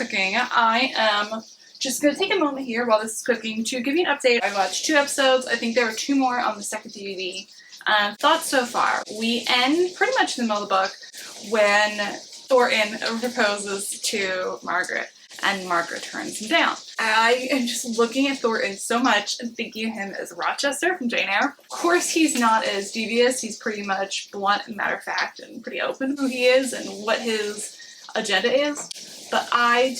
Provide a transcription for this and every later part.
cooking. I am just going to take a moment here while this is cooking to give you an update. I watched 2 episodes. I think there are 2 more on the second DVD. Thoughts so far. We end pretty much in the middle of the book when Thornton proposes to Margaret and Margaret turns him down. I am just looking at Thornton so much and thinking of him as Rochester from Jane Eyre. Of course, he's not as devious. He's pretty much blunt and matter of fact and pretty open who he is and what his agenda is. But I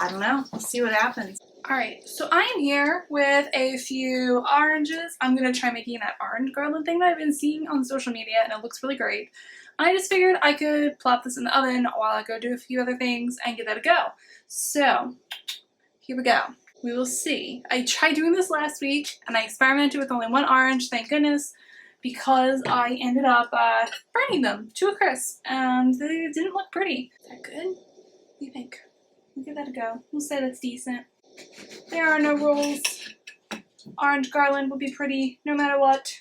don't know. We'll see what happens. Alright, so I am here with a few oranges. I'm going to try making that orange garland thing that I've been seeing on social media, and it looks really great. I just figured I could plop this in the oven while I go do a few other things and give that a go. So, here we go. We will see. I tried doing this last week, and I experimented with only 1 orange, thank goodness, because I ended up burning them to a crisp, and they didn't look pretty. Is that good? What do you think? We'll give that a go. We'll say that's decent. There are no rules. Orange garland will be pretty no matter what.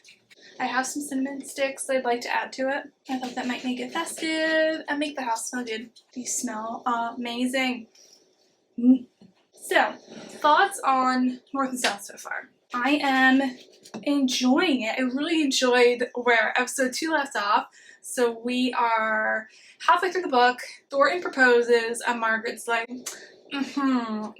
I have some cinnamon sticks that I'd like to add to it. I thought that might make it festive and make the house smell good. These smell amazing. So, thoughts on North and South so far. I am enjoying it. I really enjoyed where episode 2 left off. So we are halfway through the book. Thornton proposes and Margaret's like, no.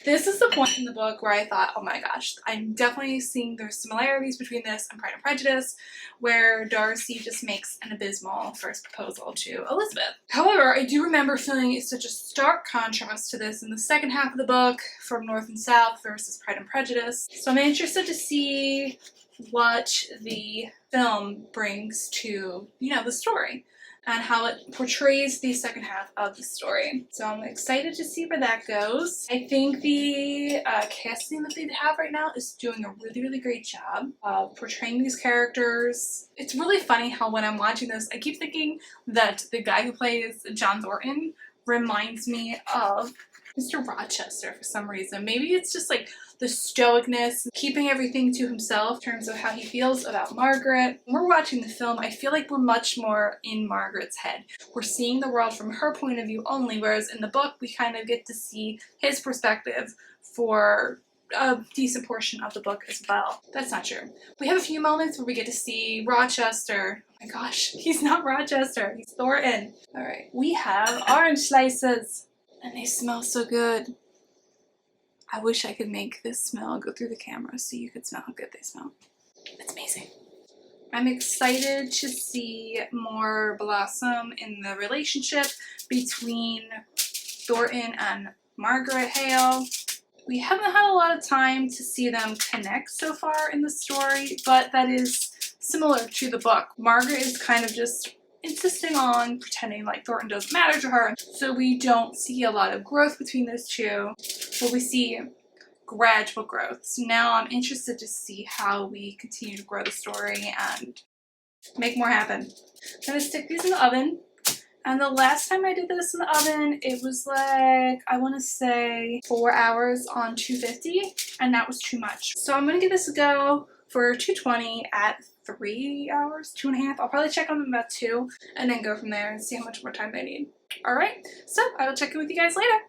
This is the point in the book where I thought, oh my gosh, I'm definitely seeing there's similarities between this and Pride and Prejudice, where Darcy just makes an abysmal first proposal to Elizabeth. However, I do remember feeling such a stark contrast to this in the second half of the book from North and South versus Pride and Prejudice. So I'm interested to see what the film brings to, the story, and how it portrays the second half of the story. So I'm excited to see where that goes. I think the casting that they have right now is doing a really, really great job of portraying these characters. It's really funny how when I'm watching this, I keep thinking that the guy who plays John Thornton reminds me of Mr. Rochester for some reason. Maybe it's just like the stoicness, keeping everything to himself in terms of how he feels about Margaret. When we're watching the film, I feel like we're much more in Margaret's head. We're seeing the world from her point of view only, whereas in the book, we kind of get to see his perspective for a decent portion of the book as well. That's not true. We have a few moments where we get to see Rochester. Oh my gosh, he's not Rochester, he's Thornton. Alright, we have orange slices. And they smell so good. I wish I could make this smell go through the camera so you could smell how good they smell. It's amazing. I'm excited to see more blossom in the relationship between Thornton and Margaret Hale. We haven't had a lot of time to see them connect so far in the story, but that is similar to the book. Margaret is kind of just insisting on pretending like Thornton doesn't matter to her, so we don't see a lot of growth between those two, but we see gradual growth. So now I'm interested to see how we continue to grow the story and make more happen. I'm going to stick these in the oven, and the last time I did this in the oven, it was like, I want to say 4 hours on 250, and that was too much. So I'm going to give this a go for 220 at 3 hours, 2.5. I'll probably check on them about 2 and then go from there and see how much more time they need. Alright, so I will check in with you guys later.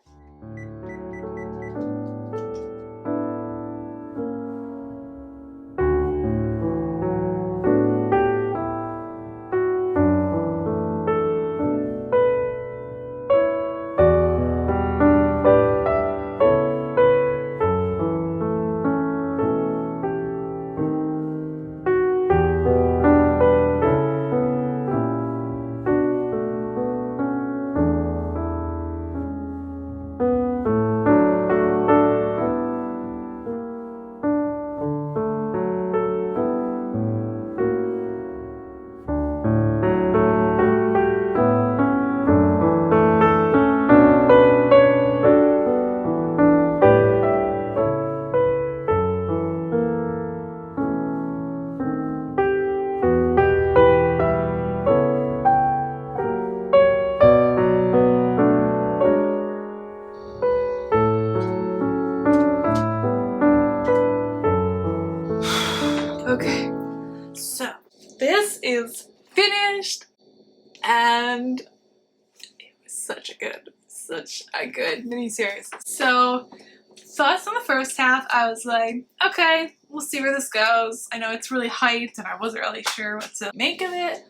such a good miniseries. So, thoughts on the first half, I was like, okay, we'll see where this goes. I know it's really hyped and I wasn't really sure what to make of it.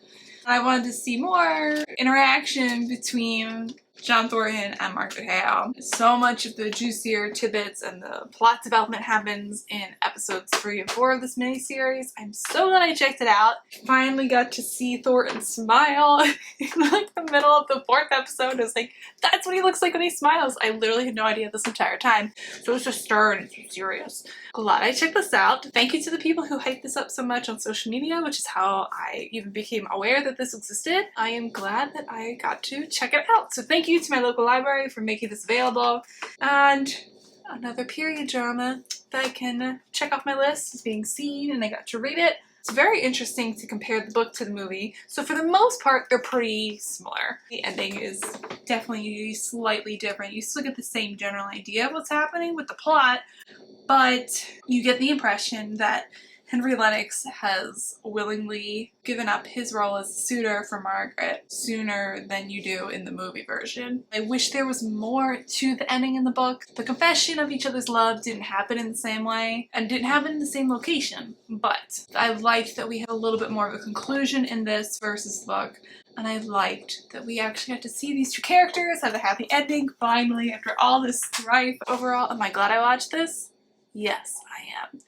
I wanted to see more interaction between John Thornton and Margaret Hale. So much of the juicier tidbits and the plot development happens in episodes 3 and 4 of this miniseries. I'm so glad I checked it out. Finally got to see Thornton smile in like the middle of the 4th episode. I was like, that's what he looks like when he smiles. I literally had no idea this entire time. So it was just stern and serious. Glad I checked this out. Thank you to the people who hyped this up so much on social media, which is how I even became aware that this existed. I am glad that I got to check it out. So thank you to my local library for making this available. And another period drama that I can check off my list is being seen, and I got to read it. It's very interesting to compare the book to the movie. So for the most part, they're pretty similar. The ending is definitely slightly different. You still get the same general idea of what's happening with the plot, but you get the impression that Henry Lennox has willingly given up his role as a suitor for Margaret sooner than you do in the movie version. I wish there was more to the ending in the book. The confession of each other's love didn't happen in the same way and didn't happen in the same location, but I liked that we had a little bit more of a conclusion in this versus the book. And I liked that we actually got to see these two characters have a happy ending finally after all this strife. Overall, am I glad I watched this? Yes, I am.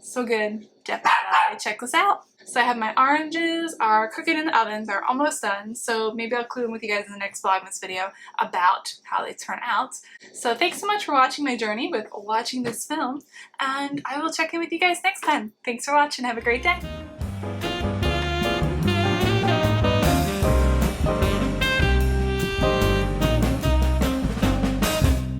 So good. Definitely glad I checked this out. So I have my oranges are cooking in the oven. They're almost done. So maybe I'll clue in with you guys in the next Vlogmas video about how they turn out. So thanks so much for watching my journey with watching this film. And I will check in with you guys next time. Thanks for watching. Have a great day.